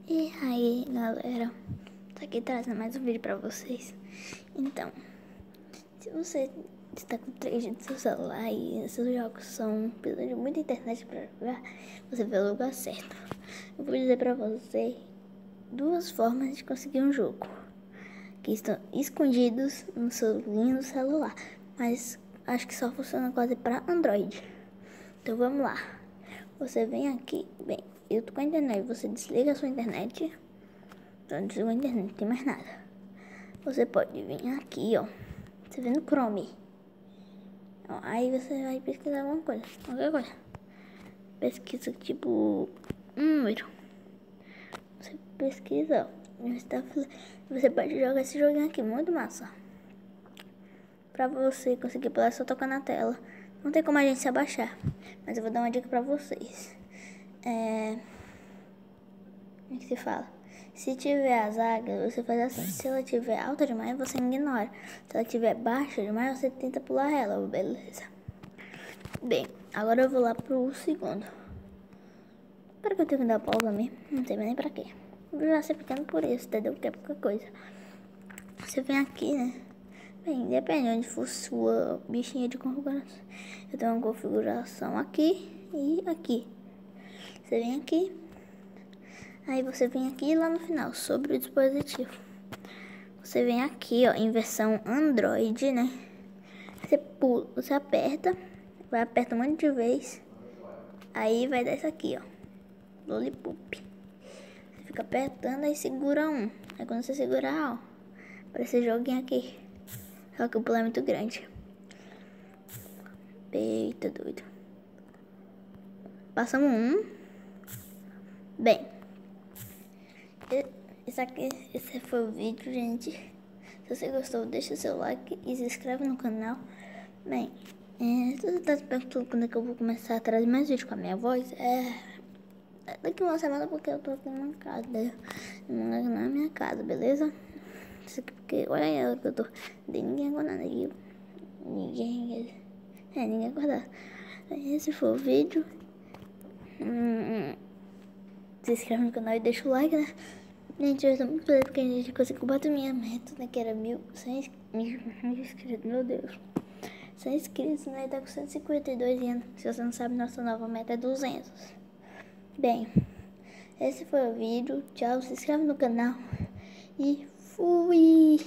E aí galera, tô aqui trazendo mais um vídeo pra vocês. Então, se você está com 3G do seu celular e seus jogos precisam de muita internet pra jogar, você veio no lugar certo. Eu vou dizer pra você duas formas de conseguir um jogo que estão escondidos no seu lindo celular, mas acho que só funciona quase pra Android. Então vamos lá. Você vem aqui, bem, eu tô com a internet, você desliga a sua internet. Então desliga a internet, não tem mais nada. Você pode vir aqui, ó. Você vê no Chrome. Ó, aí você vai pesquisar alguma coisa, qualquer coisa. Pesquisa tipo número. Você pesquisa, ó. Você pode jogar esse joguinho aqui, muito massa. Pra você conseguir pular, é só tocar na tela. Não tem como a gente se abaixar. Mas eu vou dar uma dica pra vocês. Como é que se fala? Se tiver as águias, você faz assim. Se ela tiver alta demais, você ignora. Se ela tiver baixa demais, você tenta pular ela, beleza? Bem, agora eu vou lá pro segundo. Para que eu tenho que dar pausa mesmo? Não sei nem pra quê. Eu vou já ser pequeno por isso, entendeu? Que é pouca coisa. Você vem aqui, né? Bem, depende de onde for sua bichinha de configuração. Eu tenho uma configuração aqui e aqui. Você vem aqui. Aí você vem aqui lá no final, sobre o dispositivo. Você vem aqui, ó, em versão Android, né? Você pula, você aperta, vai apertar um monte de vez. Aí vai dar isso aqui, ó, Lollipop. Você fica apertando, aí segura um. Aí quando você segurar, ó, aparece esse joguinho aqui. Só que o pulo é muito grande. Eita, doido. Passamos um. Bem, esse foi o vídeo, gente. Se você gostou, deixa seu like e se inscreve no canal. Bem, se você tá se perguntando quando é que eu vou começar a trazer mais vídeos com a minha voz, daqui uma semana, porque eu tô aqui numa casa, na minha casa, beleza? Isso aqui porque, olha aí que eu tô, ninguém acordando aqui, ninguém acordado. Esse foi o vídeo. Se inscreve no canal e deixa o like, né? Gente, eu estou muito feliz porque a gente conseguiu bater minha meta, né? Que era 1.100 inscritos, meu Deus. 100 inscritos, né? Tá com 152 anos. Se você não sabe, nossa nova meta é 200. Bem, esse foi o vídeo. Tchau, se inscreve no canal. E fui!